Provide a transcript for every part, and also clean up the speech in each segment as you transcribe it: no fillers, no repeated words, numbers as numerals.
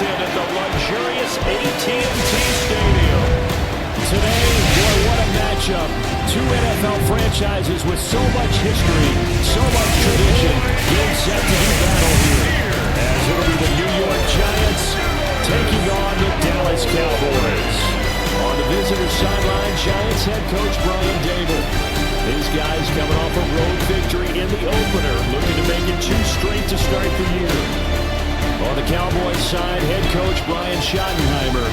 in at the luxurious AT&T Stadium. Today, boy, what a matchup. Two NFL franchises with so much history, so much tradition, getting set to do battle here. As it'll be the New York Giants taking on the Dallas Cowboys. On the visitor sideline, Giants head coach Brian Dable. These guys coming off a road victory in the opener, looking to make it 2 straight to start the year. On the Cowboys side, head coach Brian Schottenheimer.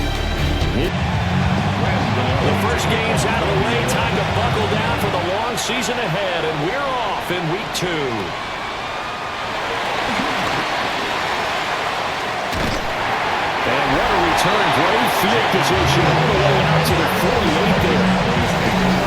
The first game's out of the way, time to buckle down for the long season ahead, and we're off in week 2. And what a return, great field position all the way out to the 48 there.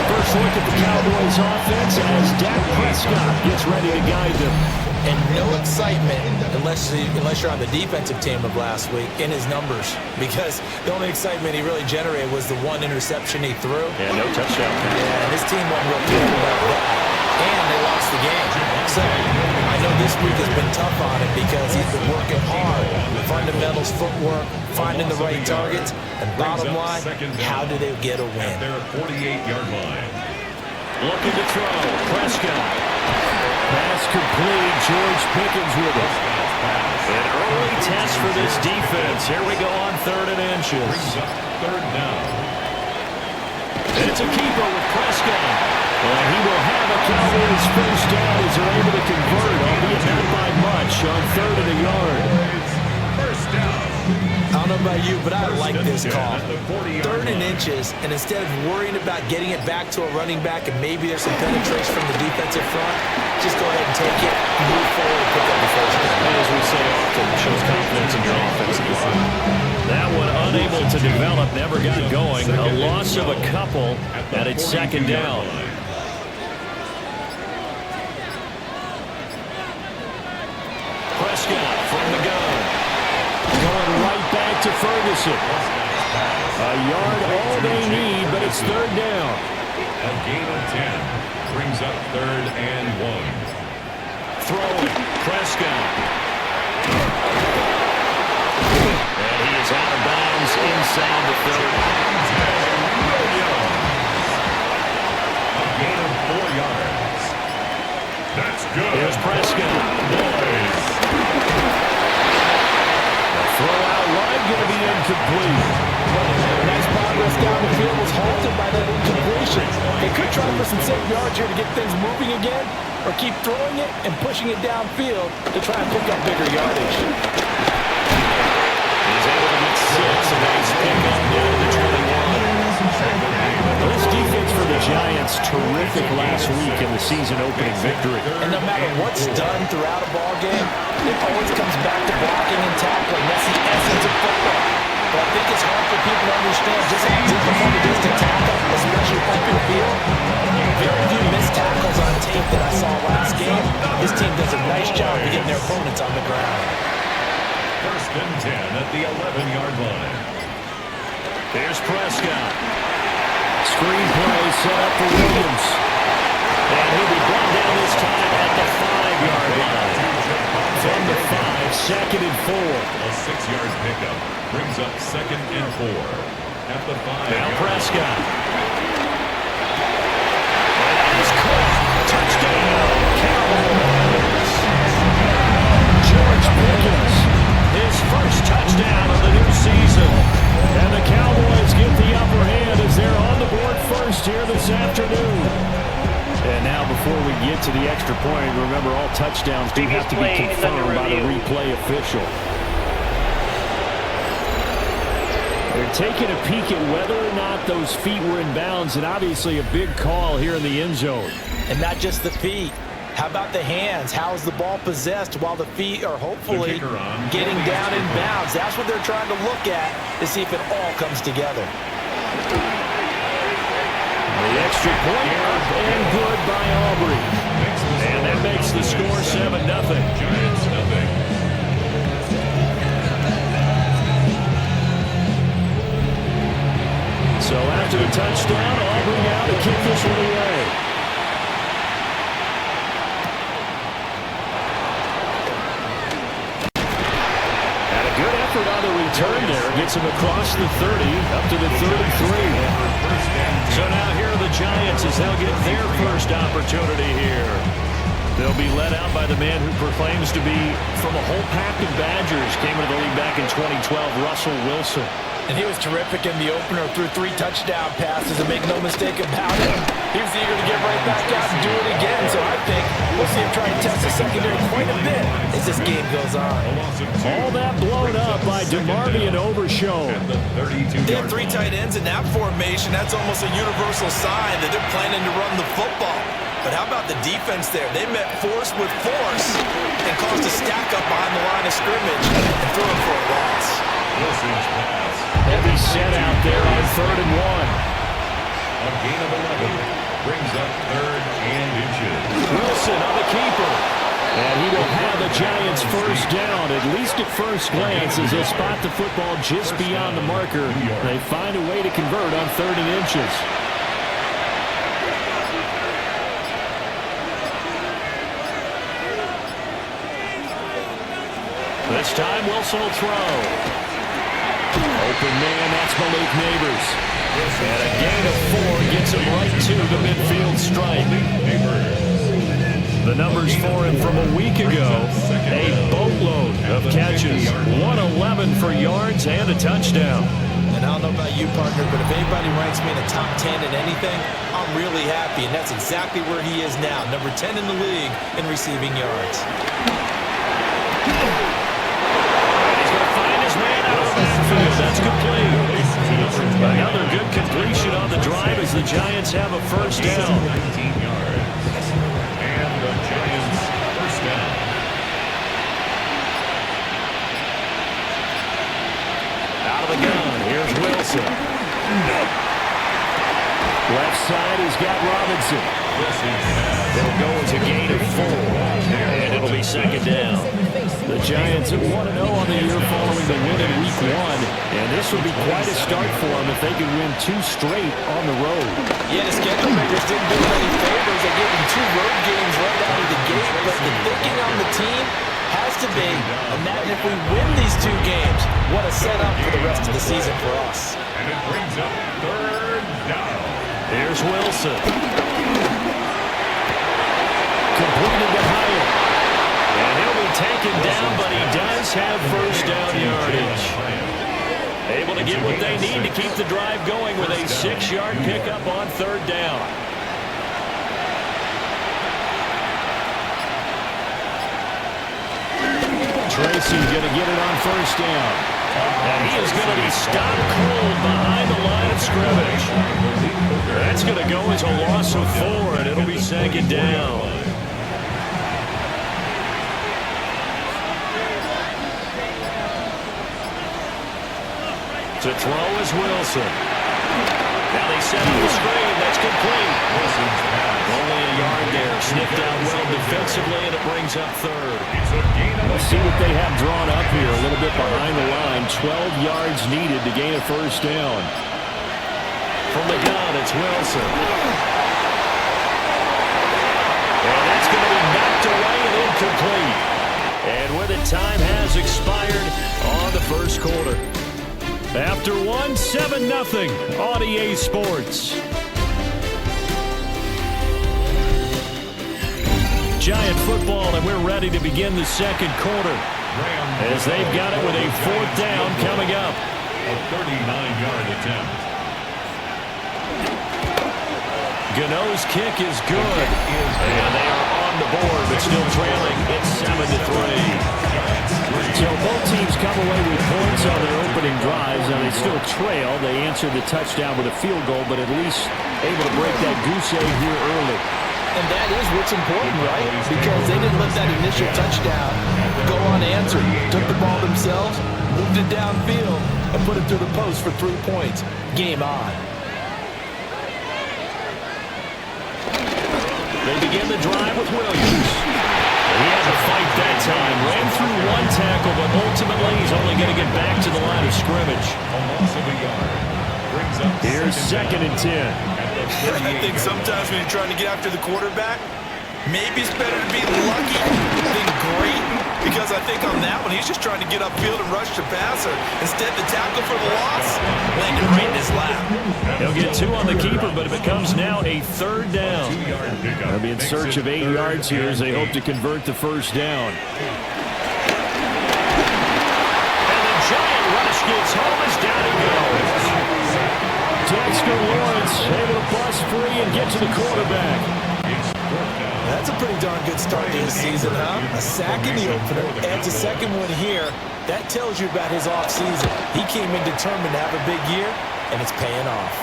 First look at the Cowboys offense as Dak Prescott gets ready to guide them. And no excitement unless you're on the defensive team of last week in his numbers, because the only excitement he really generated was the 1 interception he threw. Yeah, no touchdown. Yeah, and his team wasn't real good about that. And they lost the game. So I know this week has been tough on him because he's been working hard. Fundamentals, footwork, finding the right targets. And bottom line, how do they get a win? At their 48-yard line. Looking to throw. Prescott. Pass complete. George Pickens with it. An early test for this defense. Here we go on 3rd and inches. Third down. And it's a keeper with Prescott. And he will have a Cowboys first down as they're able to convert, albeit not by much, on 3rd and a yard. First down. I don't know about you, but I like this call. 3rd and inches, and instead of worrying about getting it back to a running back and maybe there's some penetration from the defensive front, just go ahead and take it, move forward, and pick up the first down. As we say often, shows confidence in your offensive line. That one unable to develop, never got going. A loss of a couple, and it's 2nd down. Prescott from the gun. Going right back to Ferguson. A yard all they need, but it's 3rd down. A gain of 10 brings up 3rd and 1. Throwing. Prescott. And he is out of bounds inside the 30. A gain of 4 yards. That's good. Here's Prescott. Throw out wide, going to be incomplete. Nice progress down the field was halted by that incompletion. They could try for some safe yards here to get things moving again, or keep throwing it and pushing it downfield to try and pick up bigger yardage. He's able to get 6, and he's picked up down to 21. Well, this defense for the Giants, terrific last week in the season-opening victory. And no matter what's done throughout a ball game, it always comes back to blocking and tackling. That's the essence of football. But I think it's hard for people to understand just how difficult it is to tackle, especially open field. Very few missed tackles on tape that I saw last game. This team does a nice job of getting their opponents on the ground. 1st and 10 at the 11-yard line. There's Prescott. Screen play set up for Williams. And he'll be brought down this time at the 5-yard line. From the 5, 2nd and 4. A 6-yard pickup brings up 2nd and 4 at the 5. Now Prescott. And he's caught. Touchdown, Cowboys. George Pickens, his first touchdown of the new season. And the Cowboys get the upper hand as they're on the board first here this afternoon. And now before we get to the extra point, remember all touchdowns do have to be confirmed by the replay official. They're taking a peek at whether or not those feet were in bounds, and obviously a big call here in the end zone. And not just the feet. How about the hands? How is the ball possessed while the feet are hopefully getting down in bounds? That's what they're trying to look at to see if it all comes together. The extra point up and good by Aubrey. And that makes the score 7-0. Giants nothing. So after the touchdown, Aubrey now to kick this one away. effort on the return there. Gets him across the 30, up to the 33. So now here are the Giants as they'll get their first opportunity here. They'll be led out by the man who proclaims to be from a whole pack of Badgers. Came into the league back in 2012, Russell Wilson. And he was terrific in the opener, threw 3 touchdown passes, and make no mistake about it. He was eager to get right back out and do it again. So I think we'll see him try and test the secondary quite a bit as this game goes on. All that blown up by DeMarvion Overshown. They have 3 tight ends in that formation. That's almost a universal sign that they're planning to run the football. But how about the defense there? They met force with force and caused a stack up behind the line of scrimmage and threw him for a loss. Heavy set out there on 3rd and 1. A gain of 11 brings up 3rd and inches. Wilson on the keeper. And he will have the Giants first down, at least at first glance, as they'll spot the football just beyond the marker. They find a way to convert on 3rd and inches. This time Wilson will throw. Open man, that's Malik Neighbors. And a gain of 4 gets him right to the midfield stripe. The numbers for him from a week ago, a boatload of catches, 111 for yards and a touchdown. And I don't know about you, partner, but if anybody ranks me in the top 10 in anything, I'm really happy, and that's exactly where he is now, number 10 in the league in receiving yards. That's complete. Another good completion on the drive as the Giants have a first down. 19 yards. And the Giants first down. Out of the gun, here's Wilson. Left side, he's got Robinson. It'll go as a gain of 4, and it'll be second down. The Giants have 1-0 on the year following the win in Week 1, and this would be quite a start for them if they could win 2 straight on the road. Yeah, the schedule makers didn't do them any favors. They gave them 2 road games right out of the gate, but the thinking on the team has to be, imagine if we win these 2 games, what a setup for the rest of the season for us. And it brings up 3rd down. Here's Wilson. Completed to Hyatt. And he'll be taken down, but he does have first down yardage. Able to get what they need to keep the drive going with a 6-yard pickup on 3rd down. Tracy's going to get it on first down. And he is going to be stopped cold behind the line of scrimmage. That's going to go as a loss of 4, and it'll be second down. To throw is Wilson. Now they set up the screen. That's complete. Only a yard there. Sniffed out well defensively, and it brings up 3rd. Let's see what they have drawn up here. A little bit behind the line. 12 yards needed to gain a first down. From the gun, it's Wilson. And that's going to be knocked away and incomplete. And with it, time has expired on the first quarter. After 1, 7-0 on EA Sports. Giant football, and we're ready to begin the second quarter. As they've got it with a 4th down coming up. A 39-yard attempt. Gano's kick is good. And they are on the board, but still trailing. It's 7-3. So both teams come away with points on their opening drives, and they still trail. They answered the touchdown with a field goal, but at least able to break that goose egg here early. And that is what's important, right? Because they didn't let that initial touchdown go unanswered. Took the ball themselves, moved it downfield, and put it through the post for 3 points. Game on. They begin the drive with Williams. He had to fight that time. Ran through 1 tackle, but ultimately he's only going to get back to the line of scrimmage. Here's 2nd and 10. I think sometimes when you're trying to get after the quarterback, maybe it's better to be lucky than great, because I think on that one, he's just trying to get upfield and rush the passer. Instead, the tackle for the loss landed right in his lap. He'll get 2 on the keeper, but it becomes now a 3rd down. They'll be in search of 8 yards here as they hope to convert the first down. And the giant rush gets home as down he goes. Dexter Lawrence able to bust free and get to the quarterback. That's a pretty darn good start to the season, huh? A sack in the opener, adds a second one here. That tells you about his offseason. He came in determined to have a big year, and it's paying off.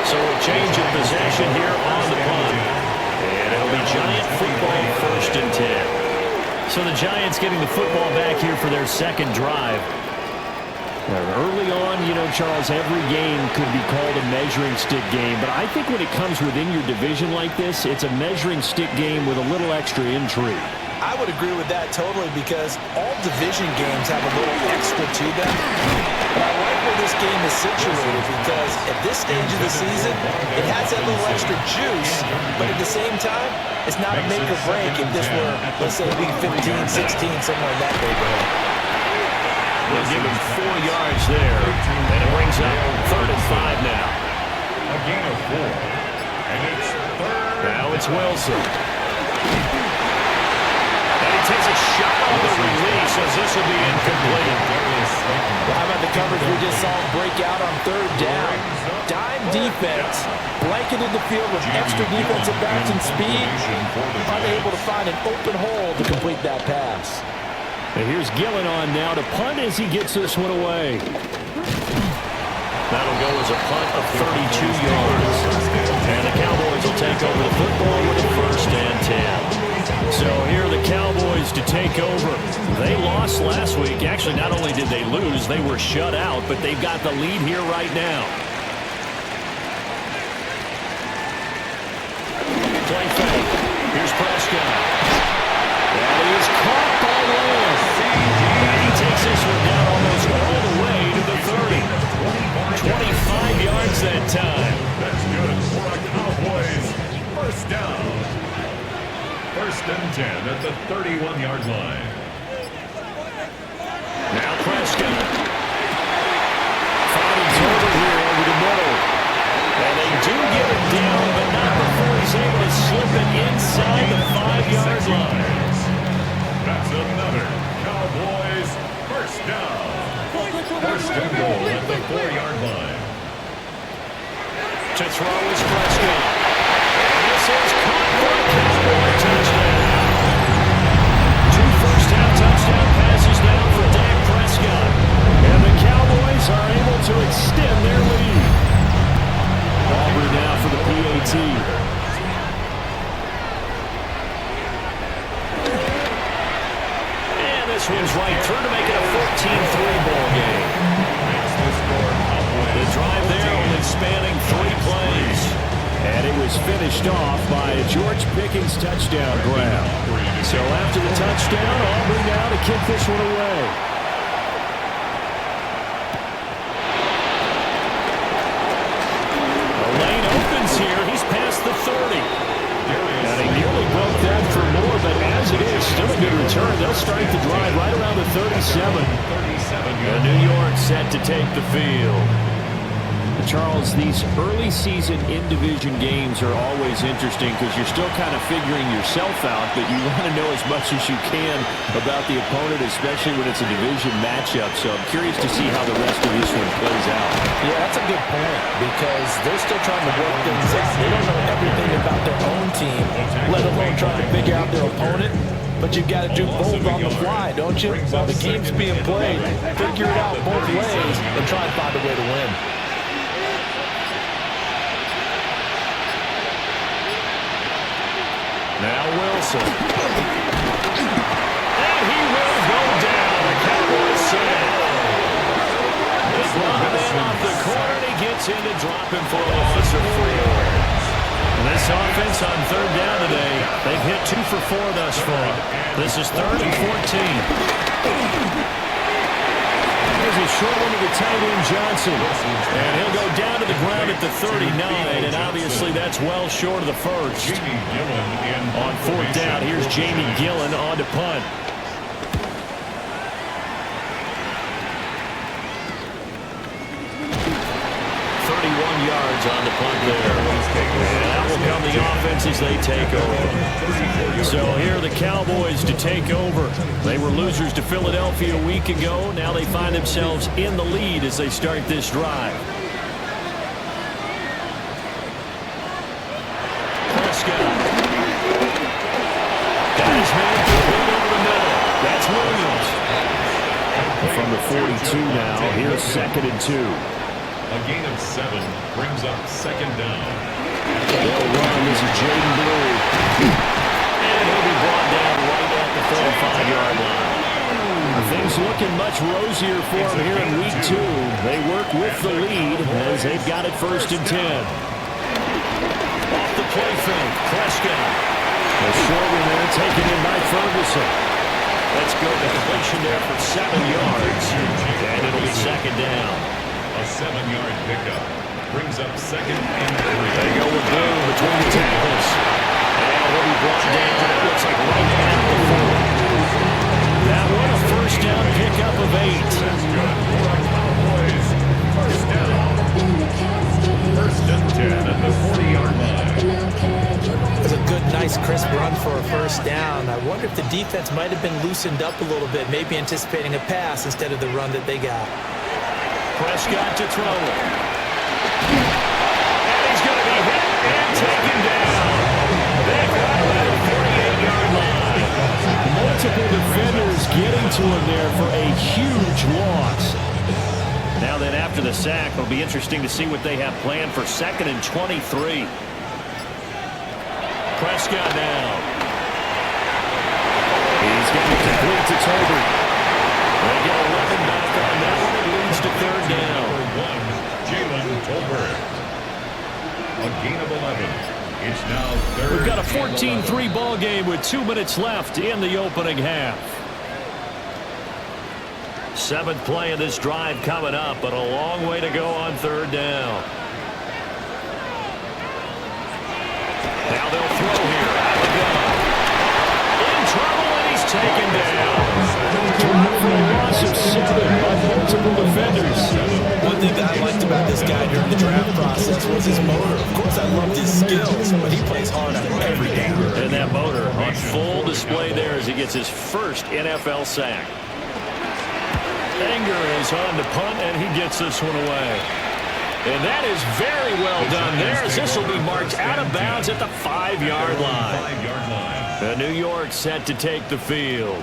So a change of possession here on the punt. And it'll be Giant football 1st and 10. So the Giants getting the football back here for their second drive. Early on, you know, Charles, every game could be called a measuring stick game. But I think when it comes within your division like this, it's a measuring stick game with a little extra intrigue. I would agree with that totally because all division games have a little extra to them. But I like where this game is situated because at this stage of the season, it has that little extra juice. But at the same time, it's not a make or break if this were, let's say, week 15, 16, somewhere in that neighborhood. They'll give him 4 yards there, and it brings up 3rd and 5 now. A gain of 4, and it's 3rd. Now it's Wilson. And he takes a shot on the release as this will be incomplete. Well, how about the coverage we just saw him break out on 3rd down? Dime defense, blanketed the field with extra defensive backs and speed, unable to find an open hole to complete that pass. And here's Gillen on now to punt as he gets this one away. That'll go as a punt of 32 yards. And the Cowboys will take over the football with a 1st and 10. So here are the Cowboys to take over. They lost last week. Actually, not only did they lose, they were shut out, but they've got the lead here right now. Play fake. Here's Prescott. And he is caught by Lamb. And he takes this one down almost all the way to the 30. 25 yards that time. That's good for a Cowboys 1st down. 1st and 10 at the 31-yard line. Now Prescott. Fighting's over here over the middle. And they do get him down, but not before he's able to slip it inside the 5-yard line. That's another Cowboys 1st down. 1st and goal at the 4-yard line. To throw is Prescott. This is caught for a Cowboy touchdown. 2 first-down touchdown passes now for Dak Prescott. And the Cowboys are able to extend their lead. Auburn now for the PAT. And this one's right through to make it a 14-3 ball game. The drive there only spanning 3 plays. And it was finished off by a George Pickens touchdown grab. So after the touchdown, Auburn now to kick this one away. The lane opens here. He's past the 30. And he nearly broke that for more, but as it is, still a good return. They'll strike the drive right around the 37. And New York set to take the field. Charles, these early season in-division games are always interesting because you're still kind of figuring yourself out, but you want to know as much as you can about the opponent, especially when it's a division matchup. So I'm curious to see how the rest of this one plays out. Yeah, that's a good point because they're still trying to work things out. They don't know everything about their own team, let alone trying to figure out their opponent. But you've got to do both on the fly, don't you? While the game's being played, figure it out both ways and try and find a way to win. Now Wilson. And he will go down. The Cowboys say. This lob in off the corner, and he gets in to drop him for a loss of 4. And this offense on 3rd down today, they've hit 2 for 4 thus far. This is 3rd and 14. There's a short one to the tight end, Johnson. And he'll go down to the ground at the 39, and obviously that's well short of the first. On fourth down, here's Jamie Gillen on to punt. 31 yards on the punt there. And that will come the offense as they take over. So here are the Cowboys to take over. They were losers to Philadelphia a week ago. Now they find themselves in the lead as they start this drive. Prescott. Got his man right over the middle. That's Williams. From the 42 now, here's 2nd and 2. A gain of 7 brings up 2nd down. They'll run. This is Jaden Blue. And he'll be brought down right at the 35-yard line. Things looking much rosier for them here in week 2. They work with the lead as they've got it 1st and 10. Off the play fake, Prescott. A short one there taken in by Ferguson. Let's go to completion there for 7 yards. And it'll be 2nd down. A 7-yard pickup brings up 2nd and 3. They go with Blue between the tackles. And he'll be brought down. It looks like right at the 4. That one a 1st down pickup of 8. That's good for the Cowboys. 1st down. 1st and 10 at the 40-yard line. It's a good, nice, crisp run for a 1st down. I wonder if the defense might have been loosened up a little bit, maybe anticipating a pass instead of the run that they got. Prescott to throw. And he's going to be hit and taken down. They've got him at the 48-yard line. Multiple defenders getting to him there for a huge loss. Now then, after the sack, it'll be interesting to see what they have planned for 2nd and 23. Prescott now. He's going to complete to Tolbert. They get 11 back on that one. It leads to 3rd down. Jalen Tolbert. A gain of 11. It's now 3rd. We've got a 14-3 ball game with 2 minutes left in the opening half. 7th play of this drive coming up, but a long way to go on 3rd down. Now they'll throw here. Out of gun. In trouble, and he's taken down. Drop for a loss of 7 by multiple defenders. One thing that I liked about this guy during the draft process was his motor. Of course, I loved his skills, but he plays hard on every down. And that motor on full display there as he gets his 1st NFL sack. Anger is on the punt, and he gets this one away. And that is very well done there, as this will be marked out of bounds at the 5-yard line. 5-yard line. The New York set to take the field.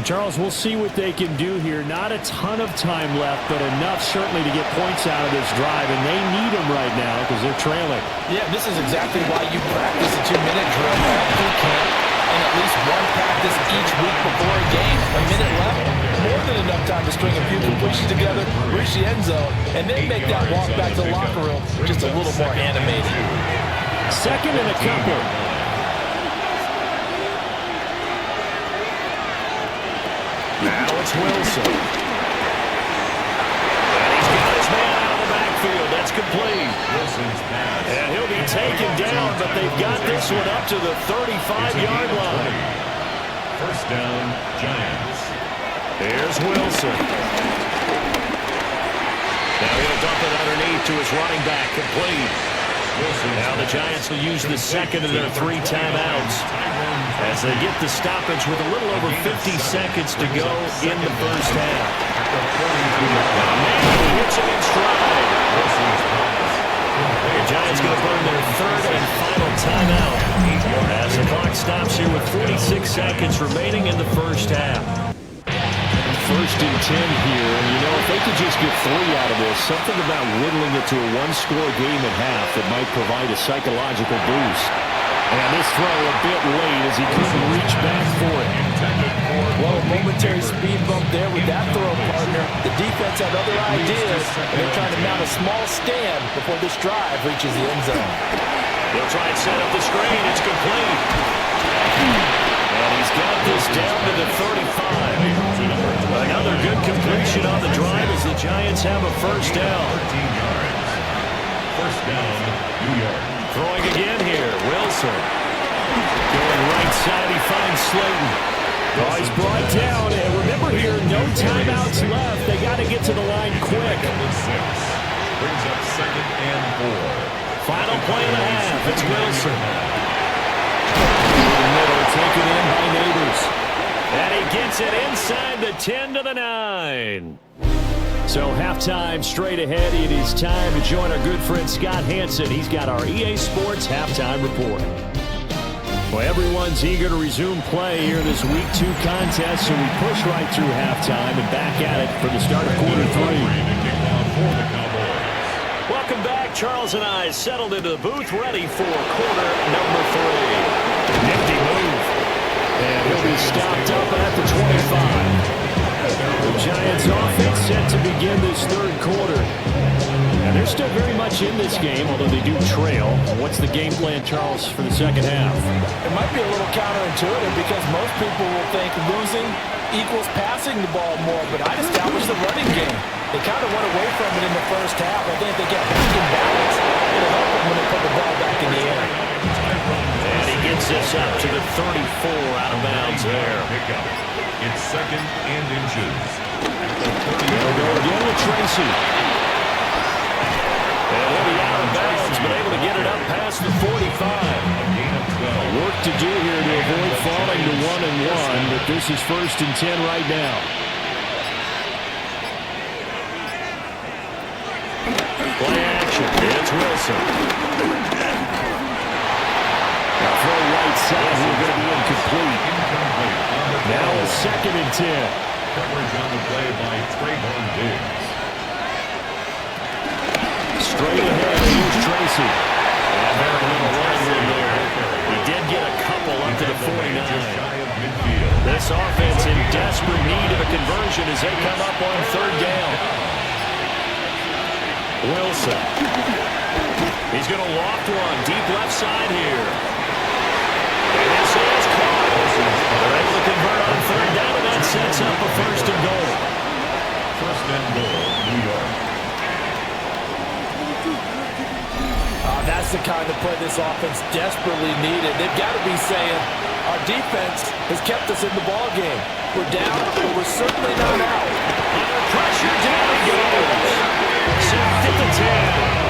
Charles, we'll see what they can do here. Not a ton of time left, but enough certainly to get points out of this drive, and they need them right now because they're trailing. Yeah, this is exactly why you practice a 2-minute drill every camp and at least one practice each week before a game. A minute left, more than enough time to string a few completions together, reach the end zone, and then make that walk back to the locker room just a little more animated. 2nd and a couple. Now it's Wilson. And he's got his man out of the backfield. That's complete. Wilson's pass. And he'll be taken down, but they've got this one up to the 35-yard line. 1st down, Giants. Here's Wilson. Now he'll dump it underneath to his running back, complete. Now the Giants will use the 2nd of their 3 timeouts as they get the stoppage with a little over 50 seconds to go in the 1st half. He hits it in stride. The Giants going to burn their 3rd and final timeout as the clock stops here with 46 seconds remaining in the 1st half. 1st and 10 here, and you know, if they could just get 3 out of this, something about whittling it to a 1-score game at half that might provide a psychological boost. And this throw a bit late as he couldn't reach back for it. Well, a momentary speed bump there with that throw, partner. The defense had other ideas, and they're trying to mount a small stand before this drive reaches the end zone. They'll try and set up the screen. It's complete. And he's got this down to the 35. Another good completion contribution on the drive as the Giants have a first down. 13 yards. First down, New York. Throwing again here, Wilson. Going right side, he finds Slayton. Oh, he's brought down, and remember here, no timeouts left. They got to get to the line quick. 6. Brings up 2nd and 4. Final play of the half, it's Wilson. In the middle, taken in by Neighbors. And he gets it inside the 10 to the 9. So halftime straight ahead. It is time to join our good friend Scott Hansen. He's got our EA Sports halftime report. Well, everyone's eager to resume play here in this Week 2 contest, so we push right through halftime and back at it for the start of quarter 3. Welcome back. Charles and I settled into the booth ready for quarter number 3. Nifty move. And he'll be stopped up at the 25. The Giants offense set to begin this third quarter. And they're still very much in this game, although they do trail. What's the game plan, Charles, for the second half? It might be a little counterintuitive because most people will think losing equals passing the ball more, but I'd establish the running game. They kind of went away from it in the first half. I think they get back in balance. It'll help them when they put the ball back in the air. And he gets this up to the 34 out of bounds there. It's 2nd and inches. They'll go again with Tracy. And he'll be out of bounds, but able to get it up past the 45. Work to do here to avoid falling to 1-1, but this is 1st and 10 right now. Play action. It's Wilson. Now throw right side here, going to be incomplete. Now a 2nd and 10. Coverage on the play by Trayvon Diggs. Straight ahead, here's Tracy. And very little running room there. He did get a couple up to the 49. This offense in desperate need of a conversion as they come up on 3rd down. Wilson. He's going to loft one. Deep left side here. And this is caught. They're able to convert on 3rd down, and that sets up a 1st and goal. 1st and goal, New York. That's the kind of play this offense desperately needed. They've got to be saying, our defense has kept us in the ball game. We're down, but we're certainly not out. Under pressure, down he goes. Sacked at the 10.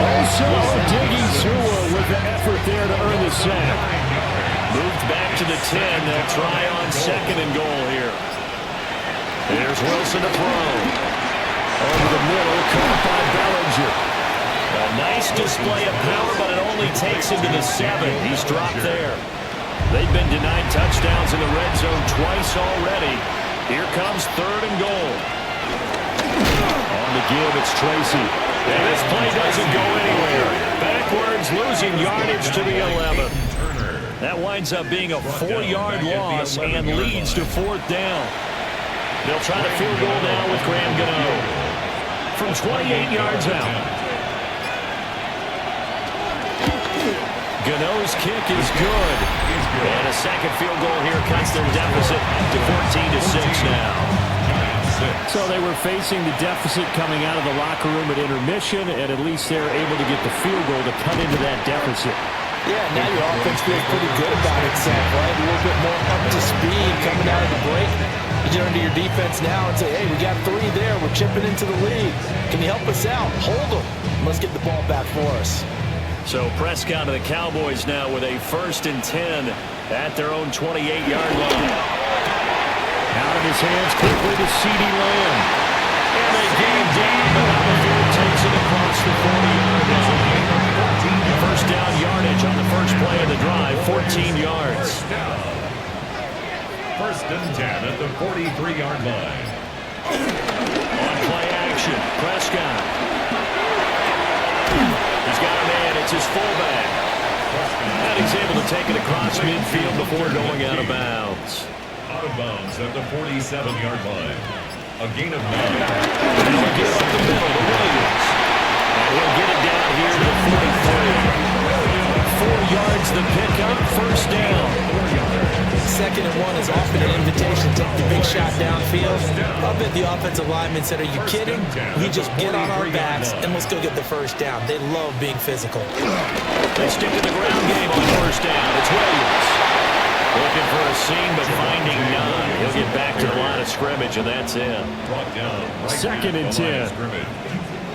Also, Diggy-Zua with the effort there to earn the sack. Moved back to the 10. They'll try on 2nd and goal here. There's Wilson to throw. Over the middle, caught by Bellinger. A nice display of power, but it only takes him to the 7. He's dropped there. They've been denied touchdowns in the red zone twice already. Here comes 3rd and goal. On the give, it's Tracy. And this play doesn't go anywhere. Backwards, losing yardage to the 11. That winds up being a 4-yard loss and leads to 4th down. They'll try to field goal now with Graham Gano. From 28 yards out. Gano's kick is good. And a 2nd field goal here cuts their deficit to 14-6 now. So they were facing the deficit coming out of the locker room at intermission, and at least they're able to get the field goal to cut into that deficit. Yeah, now your offense feels pretty good about itself, right? A little bit more up to speed coming out of the break. You turn to your defense now and say, hey, we got 3 there. We're chipping into the lead. Can you help us out? Hold them. Let's get the ball back for us. So Prescott and the Cowboys now with a 1st and 10 at their own 28-yard line. Out of his hands quickly to CeeDee Lamb. And they gain down, but not before it takes it across the 40-yard line. 1st down yardage on the first play of the drive, 14 yards. 1st and 10 at the 43-yard line. On play action, Prescott. He's got a man, it's his fullback. And he's able to take it across midfield before going out of bounds. Out of bounds at the 47-yard line. A gain of 9. And he'll get up the middle to Williams. And he'll get it down here to the 43. 4 yards the pickup, 1st down. 4 yards. 2nd and 1 is often an invitation to take the big shot downfield. I bet the offensive lineman said, are you kidding? We just get on our backs and let's go get the first down. They love being physical. They stick to the ground game on first down. It's Williams. Looking for a seam, but finding none. He'll get back to the line of scrimmage, and that's it. Brought down. 2nd and 10.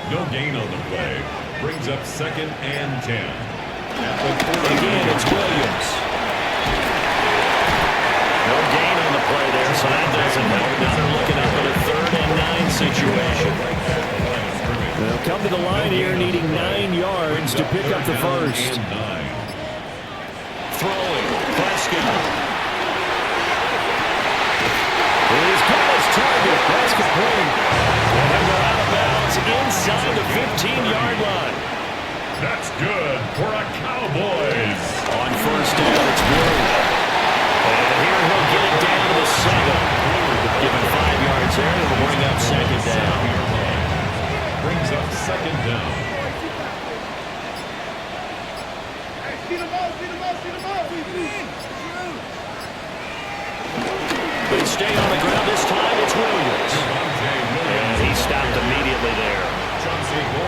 No gain on the play. Brings up 2nd and 10. Again, it's Williams. No gain on the play there, so that doesn't help. Now they're looking up at a 3rd and 9 situation. They'll come to the line here needing 9 yards to pick up the first. Throwing, Prescott. He's got his target. That's complete. And he'll go out of bounds inside the 15-yard line. That's good for a Cowboys. On first down, it's Williams. And here he'll get it down to the 7. Given 5 yards there, it'll bring up 2nd down. Brings up 2nd down. They stay on the ground this time. It's Williams. And he stopped immediately there.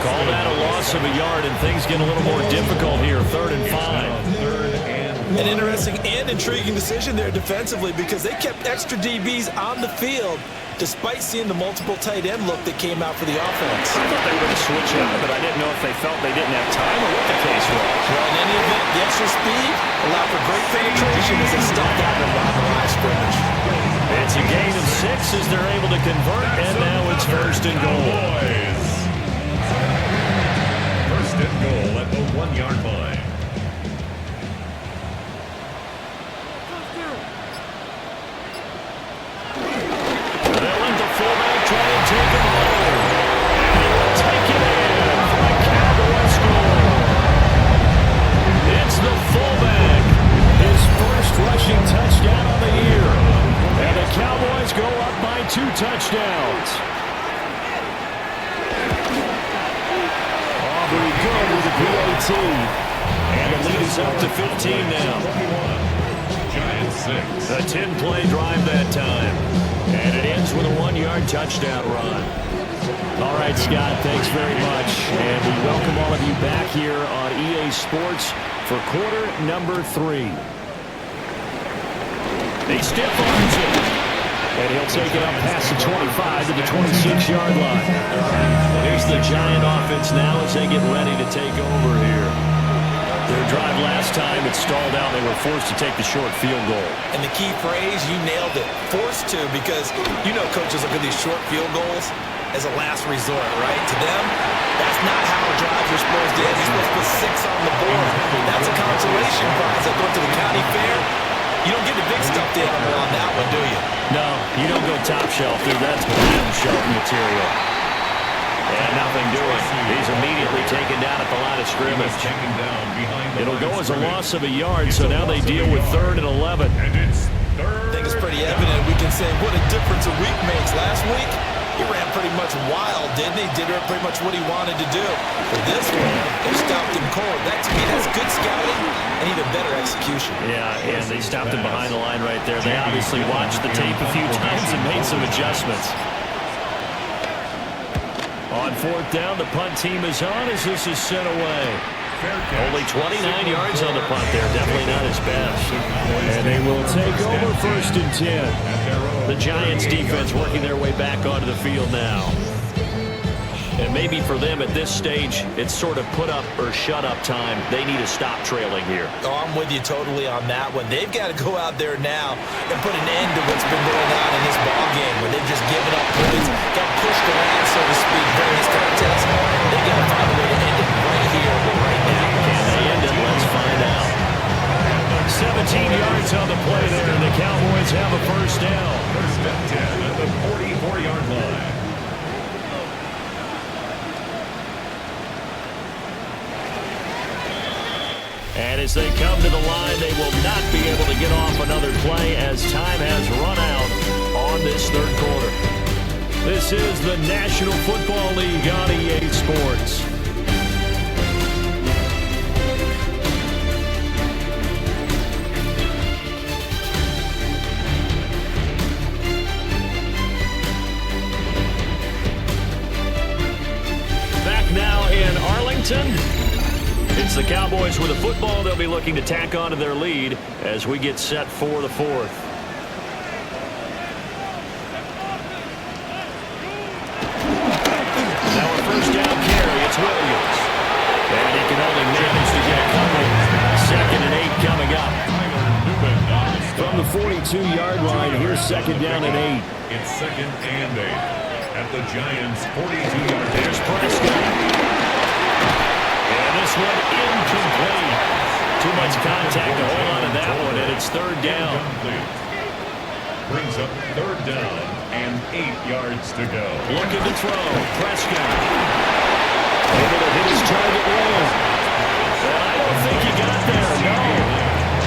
Call that a loss of a yard, and things get a little more difficult here. 3rd and 5. An interesting and intriguing decision there defensively because they kept extra DBs on the field despite seeing the multiple tight end look that came out for the offense. I thought they were going to switch out, but I didn't know if they felt they didn't have time or what the case was. Well, in any event, the extra speed allowed for great penetration as they stopped out and behind the line of scrimmage. It's a gain of 6 as they're able to convert, and now it's 1st and goal. 1st and goal at the 1-yard line. They'll let the fullback try and take him home. Take it in for a Cowboy score. It's the fullback. His first rushing touchdown of the year. And the Cowboys go up by 2 touchdowns. Aubrey good with the PAT. And the lead is up to 15 now. Giants 6. A 10-play drive that time. And it ends with a 1-yard touchdown run. All right, Scott, thanks very much. And we welcome all of you back here on EA Sports for quarter number 3. He stiff arms it. And he'll take it up past the 25 to the 26-yard line. Here's the Giant offense now as they get ready to take over here. Their drive last time, it stalled out. They were forced to take the short field goal. And the key phrase, you nailed it. Forced to, because you know coaches look at these short field goals as a last resort, right? To them, that's not how drives are supposed to end. You're supposed to put 6 on the board. That's a consolation prize. I go to the county fair. You don't get the big stuffed animal on that one, do you? No, you don't go top shelf, dude. That's bottom shelf material. And nothing doing. He's immediately taken down at the line of scrimmage. It'll go as a loss of a yard, so now they deal with 3rd and 11. And it's 3rd. I think it's pretty evident. We can say what a difference a week makes. Last week, he ran pretty much wild, didn't he? Did pretty much what he wanted to do. For this one, they stopped him cold. That, to me, that's good scouting and even better execution. Yeah, and they stopped him behind the line right there. They obviously watched the tape a few times and made some adjustments. On 4th down, the punt team is on as this is sent away. Only 29 yards on the punt there. Definitely not his best. And they will take over 1st and 10. The Giants defense working their way back onto the field now. And maybe for them at this stage, it's sort of put up or shut up time. They need to stop trailing here. Oh, I'm with you totally on that one. They've got to go out there now and put an end to what's been going on in this ball game where they've just given up points, got pushed around, so to speak, during this contest. They got to find a way to end it right here, right now. Can they end it? Let's find out. 17 yards on the play there, and the Cowboys have a first down. 1st and 10 at the 44-yard line. And as they come to the line, they will not be able to get off another play as time has run out on this 3rd quarter. This is the National Football League on EA Sports. the Cowboys with the football, they'll be looking to tack on to their lead as we get set for the fourth. Now a first down carry. It's Williams. And he can only manage to get a couple. 2nd and 8 coming up. From the 42-yard line, here's 2nd down and 8. It's 2nd and 8 at the Giants' 42-yard line. There's Prescott. And this one incomplete. Too much contact to hold on to that one, and it's 3rd down. Brings up 3rd down and 8 yards to go. Looking to throw. Prescott. Able to hit his target well. I don't think he got there, no.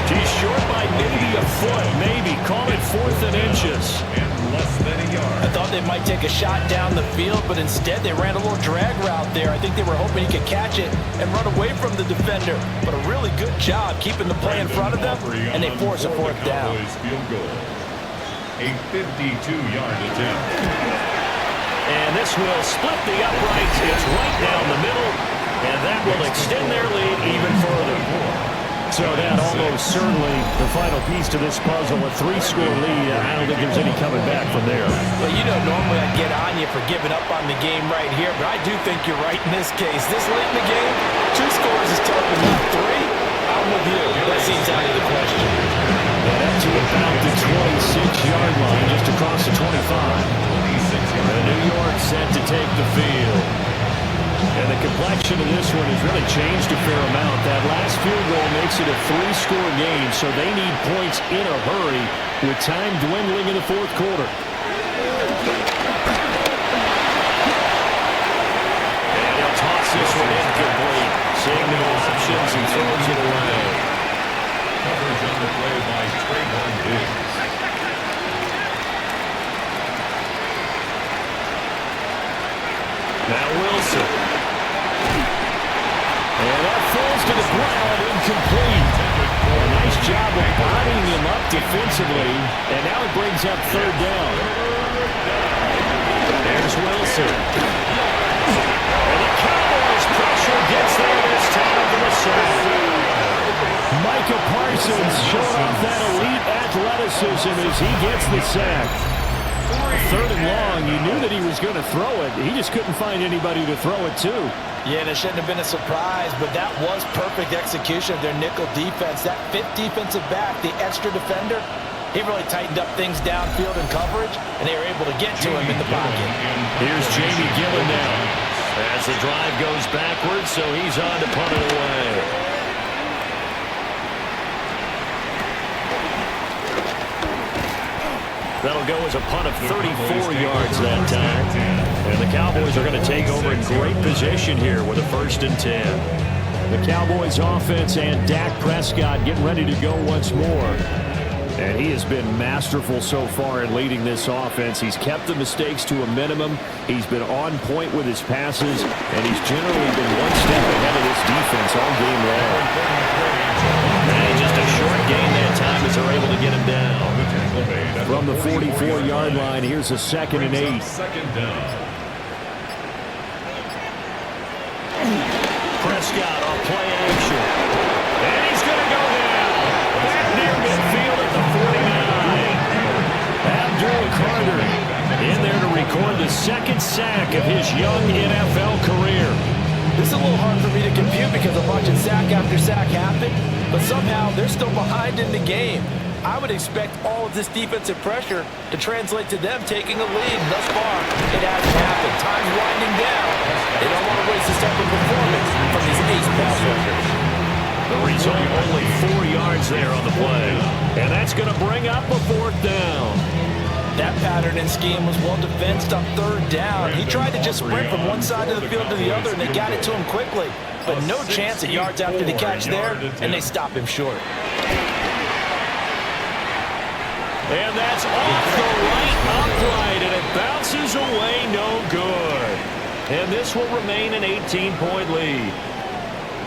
He's short by maybe a foot, maybe. Call it 4th and inches. And less than a yard. I thought they might take a shot down the field, but instead they ran a little drag route there. I think they were hoping he could catch it and run away from the defender. But a really good job keeping the play in front of them, and they force a 4th down. Field goal. A 52-yard attempt. And this will split the uprights. It's right down the middle, and that will extend their lead even further. So that almost certainly the final piece to this puzzle, a 3-score lead. I don't think there's any coming back from there. Well, you know, normally I'd get on you for giving up on the game right here, but I do think you're right in this case. This late in the game, 2 scores is tough enough. 3, I'm with you. That seems out of the question. And to about the 26-yard line, just across the 25. And New York set to take the field. And the complexion of this one has really changed a fair amount. That last field goal makes it a 3-score game, so they need points in a hurry with time dwindling in the 4th quarter. And he'll toss this one incomplete. Seeing no options and throws it away. Coverage on the play by Trayvon Diggs. Now Wilson. And that falls to the ground, incomplete. A nice job of bodying him up defensively, and now it brings up 3rd down. There's Wilson. And the Cowboys pressure gets there this time for the sack. Micah Parsons showing off that elite athleticism as he gets the sack. 3rd and long, you knew that he was going to throw it. He just couldn't find anybody to throw it to. Yeah, and it shouldn't have been a surprise, but that was perfect execution of their nickel defense. That 5th defensive back, the extra defender, he really tightened up things downfield in coverage, and they were able to get to him in the pocket. Here's Jamie Gillen now as the drive goes backwards, so he's on to punt it away. That'll go as a punt of 34 yards that time. And the Cowboys are going to take over in great position here with a 1st and 10. The Cowboys offense and Dak Prescott getting ready to go once more. And he has been masterful so far in leading this offense. He's kept the mistakes to a minimum. He's been on point with his passes, and he's generally been one step ahead of this defense all game long. And just a short game that time as they're able to get him down. From the 44-yard line, here's a 2nd and 8. 2nd down. Prescott on play action. And he's going to go down. Back near midfield at the 49. Abdul Carter in there to record the 2nd sack of his young NFL career. This is a little hard for me to compute because I'm watching sack after sack happen, but somehow they're still behind in the game. I would expect all of this defensive pressure to translate to them taking a lead. Thus far, it hasn't happened. Time's winding down. They don't want to waste this type of performance from these ace pass rushers. The result, only 4 yards there on the play. And that's going to bring up a 4th down. That pattern and scheme was well defensed on 3rd down. He tried to just sprint from one side of the field to the other, and they got it to him quickly. But no chance at yards after the catch there, and they stop him short. And that's off the right upright, and it bounces away no good. And this will remain an 18-point lead.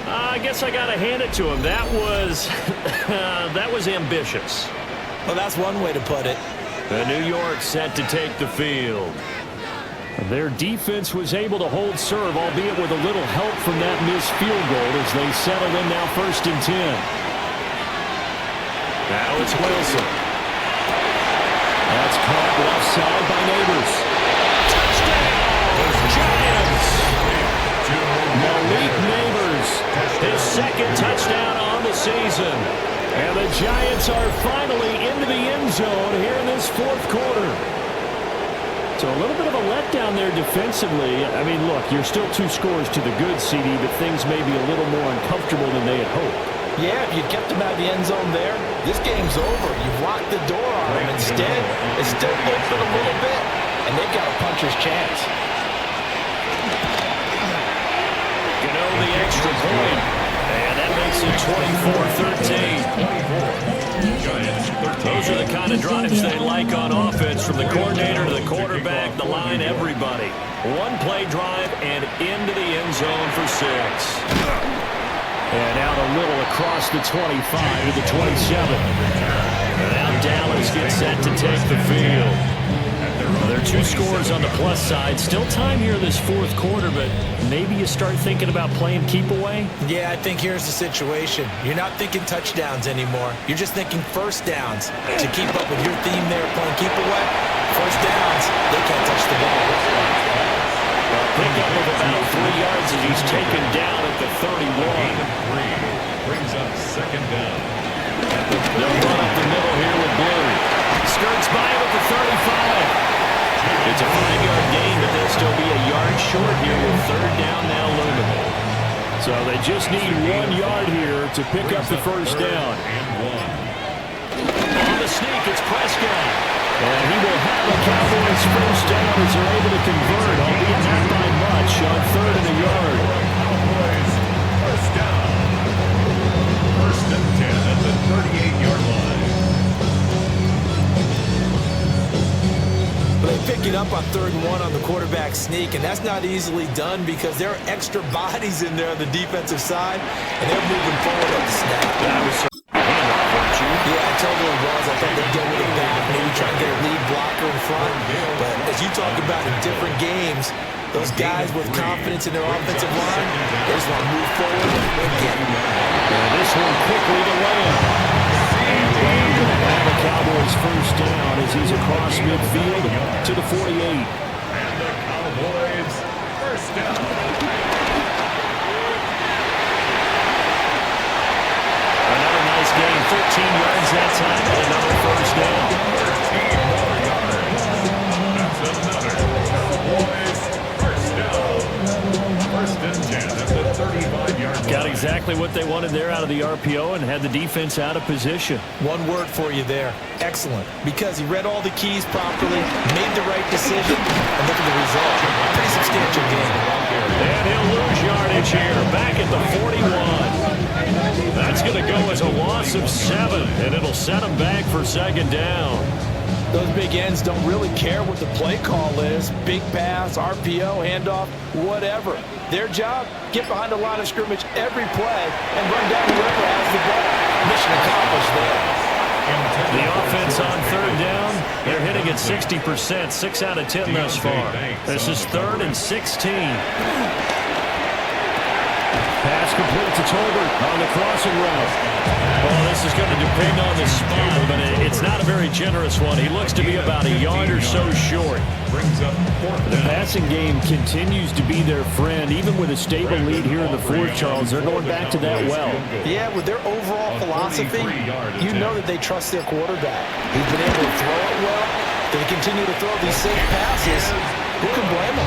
I guess I got to hand it to him. That was ambitious. Well, that's one way to put it. The New York set to take the field. Their defense was able to hold serve, albeit with a little help from that missed field goal as they settle in now 1st and 10. Now it's Wilson. That's caught left side by Neighbors. Touchdown! Giants! Malik Neighbors, his 2nd touchdown on the season. And the Giants are finally into the end zone here in this 4th quarter. So a little bit of a letdown there defensively. I mean, look, you're still 2 scores to the good, CD, but things may be a little more uncomfortable than they had hoped. Yeah, if you kept them out of the end zone there, this game's over. You've locked the door on them. Instead, it's still open a little bit, and they've got a puncher's chance. You know, the extra point, and that makes it 24-13. Those are the kind of drives they like on offense, from the coordinator to the quarterback, the line, everybody. 1-play drive and into the end zone for 6. And out a little across the 25 to the 27. And now Dallas gets set to take the field. There are 2 scores on the plus side. Still time here in this 4th quarter, but maybe you start thinking about playing keep away? Yeah, I think here's the situation. You're not thinking touchdowns anymore. You're just thinking 1st downs. To keep up with your theme there, playing keep away, 1st downs, they can't touch the ball. Pick up of about 3 yards as he's taken down at the 31. Brings up 2nd down. They'll run up the middle here with Blue. Skirts by him at the 35. It's a 5-yard gain, but they'll still be a yard short here with 3rd down now looming. So they just need 1 yard here to pick up the 1st down. On the sneak, it's Prescott. And he will have a Cowboys 1st down as they're able to convert, albeit not by much, on 3rd and a yard. Cowboys 1st down. 1st and 10 at the 38-yard line. They pick it up on 3rd and 1 on the quarterback sneak, and that's not easily done because there are extra bodies in there on the defensive side, and they're moving forward at the snap. That was some handoff, weren't you? Yeah, I totally was. I thought they'd go with it back, maybe try and get a lead blocker in front. But as you talk about in different games, those guys with confidence in their offensive line, they just want to move forward and get it. And this one quickly to Lamb. And Lamb going to have a Cowboys 1st down as he's across midfield to the 48. And the Cowboys 1st down. Another nice gain, 13 yards that time, and another 1st down. 13 more yards. That's another Cowboys 1st down. 1st and 10 at the 35-yard line. Got exactly what they wanted there out of the RPO and had the defense out of position. One word for you there, excellent, because he read all the keys properly, made the right decision, and look at the result. Pretty substantial game. And he'll lose yardage here, back at the 41. That's going to go as a loss of 7, and it'll set him back for 2nd down. Those big ends don't really care what the play call is. Big pass, RPO, handoff, whatever. Their job, get behind the line of scrimmage every play and run down whoever has the ball. Mission accomplished there. The offense on 3rd down, they're hitting at 60%, 6 out of 10 thus far. This is 3rd and 16. Pass complete to Tolbert on the crossing route. Well, this is going to depend on the spot, but it's not a very generous one. He looks to be about a yard or so short. Brings up 4th The down. passing game continues to be their friend. Even with a stable lead here in the 4th, Charles, they're going back to that well. Yeah, with their overall philosophy, you know that they trust their quarterback. He's been able to throw it well. They continue to throw these safe passes. Who can blame them?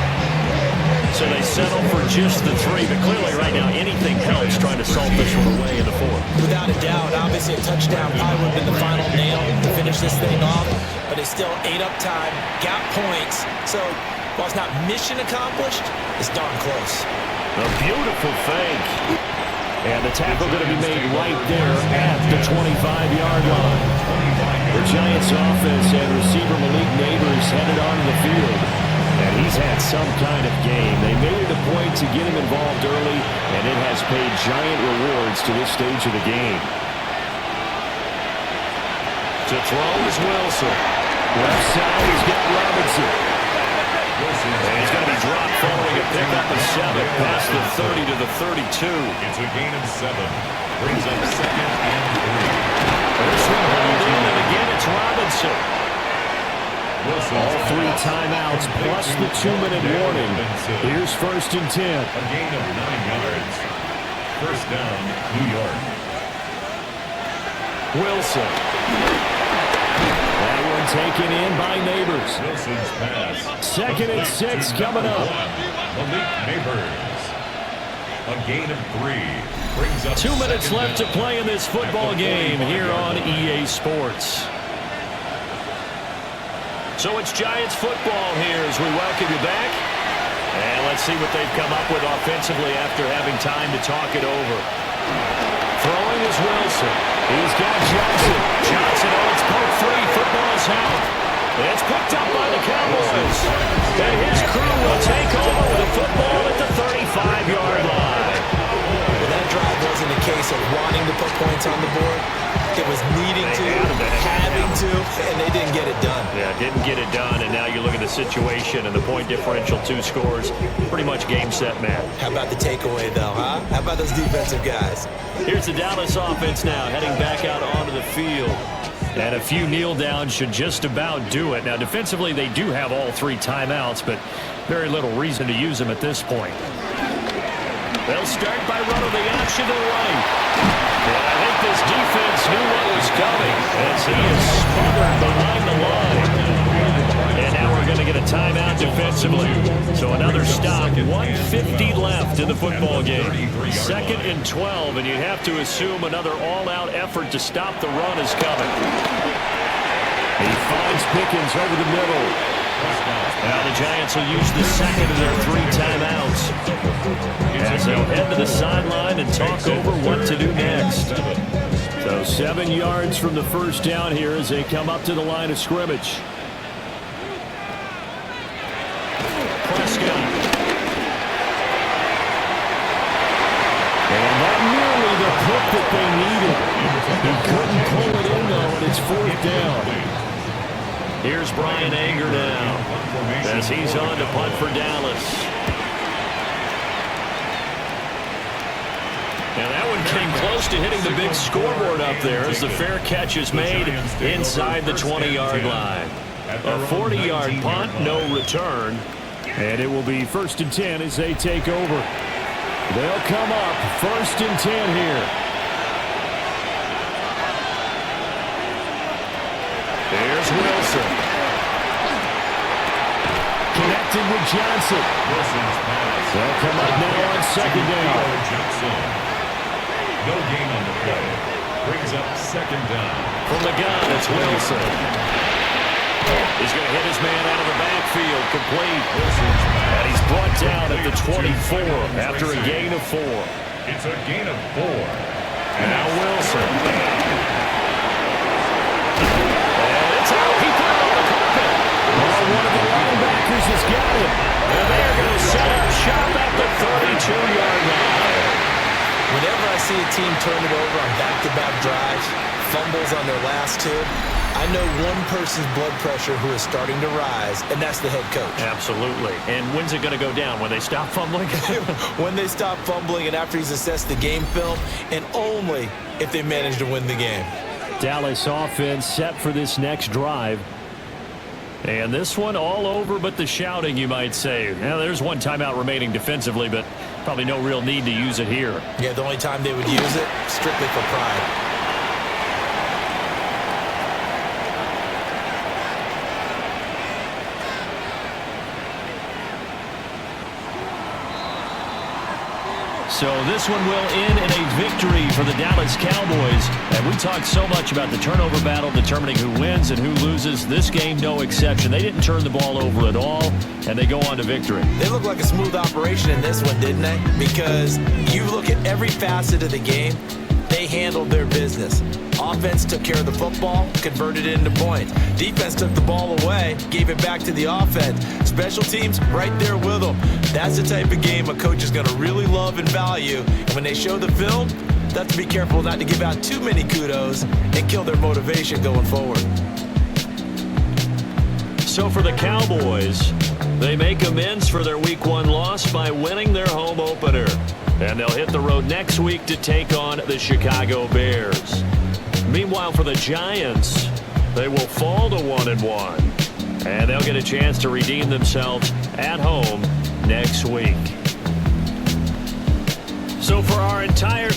So they settle for just the 3, but clearly right now anything helps trying to salt this one away in the 4th. Without a doubt, obviously a touchdown probably would have been the final nail to finish this thing off, but they still ate up time, got points. So while it's not mission accomplished, it's darn close. A beautiful fake. And the tackle going to be made right there at the 25-yard line. The Giants offense and receiver Malik Neighbors headed onto the field. And he's had some kind of game. They made it a point to get him involved early, and it has paid giant rewards to this stage of the game. To throw is Wilson. Left side, he's got Robinson. And he's going to be dropped following a pickup of 7 past the 30 to the 32. It's a gain of 7. Brings up 2nd and 3. This one hauled in, and again it's Robinson. All 3 timeouts plus the 2-minute warning. Here's 1st and 10. A gain of 9 yards. First down, New York. Wilson. That one taken in by Neighbors. Wilson's pass. 2nd and 6 coming up. Malik Neighbors. A gain of 3. Brings up 2 minutes left to play in this football game here on EA Sports. So it's Giants football here as we welcome you back. And let's see what they've come up with offensively after having time to talk it over. Throwing is Wilson. He's got Johnson. Johnson, it's poked free. Football's out. It's picked up by the Cowboys. And his crew will take over with the football at the 35-yard line. Well, that drive wasn't a case of wanting to put points on the board. It was needing to, having to, and they didn't get it done. Yeah, didn't get it done, and now you look at the situation and the point differential, 2 scores, pretty much game, set, match. How about the takeaway, though, huh? How about those defensive guys? Here's the Dallas offense now, heading back out onto the field. And a few kneel downs should just about do it. Now, defensively, they do have all 3 timeouts, but very little reason to use them at this point. They'll start by running the option to the right. And I think this defense knew what was coming as he is smothered behind the line. And now we're going to get a timeout defensively. So another stop, 1:50 left in the football game. 2nd and 12, and you have to assume another all-out effort to stop the run is coming. He finds Pickens over the middle. Now the Giants will use the 2nd of their 3 timeouts as they'll head to the sideline and talk over what to do next. So 7 yards from the first down here as they come up to the line of scrimmage. Prescott. And not nearly the pick that they needed. He couldn't pull it in, though, and it's 4th down. Here's Brian Anger now as he's on to punt for Dallas. And that one came close to hitting the big scoreboard up there as the fair catch is made inside the 20-yard line. A 40-yard punt, no return. And it will be 1st and 10 as they take over. They'll come up 1st and 10 here. There's Wilson. Connected with Johnson. They'll come up now on 2nd down. No gain on the play. Brings up 2nd down. From the gun, it's Wilson. He's going to hit his man out of the backfield, complete. And he's brought down at the 24 after a gain of 4. It's a gain of 4. And now Wilson. It's out. He put it on the carpet. Oh, one of the linebackers has got it. And they're going to set up shop at the 32-yard line. Whenever I see a team turn it over on back-to-back drives, fumbles on their last 2, I know one person's blood pressure who is starting to rise, and that's the head coach. Absolutely. And when's it going to go down? When they stop fumbling? When they stop fumbling and after he's assessed the game film, and only if they manage to win the game. Dallas offense set for this next drive. And this one all over but the shouting, you might say. Now, there's 1 timeout remaining defensively, but probably no real need to use it here. Yeah, the only time they would use it, strictly for pride. So this one will end in a victory for the Dallas Cowboys. And we talked so much about the turnover battle determining who wins and who loses. This game, no exception. They didn't turn the ball over at all, and they go on to victory. They look like a smooth operation in this one, didn't they? Because you look at every facet of the game, they handled their business. Offense took care of the football, converted it into points. Defense took the ball away, gave it back to the offense. Special teams, right there with them. That's the type of game a coach is going to really love and value. And when they show the film, they have to be careful not to give out too many kudos and kill their motivation going forward. So for the Cowboys, They make amends for their Week 1 loss by winning their home opener. And they'll hit the road next week to take on the Chicago Bears. Meanwhile, for the Giants, they will fall to 1-1. And they'll get a chance to redeem themselves at home next week. So for our entire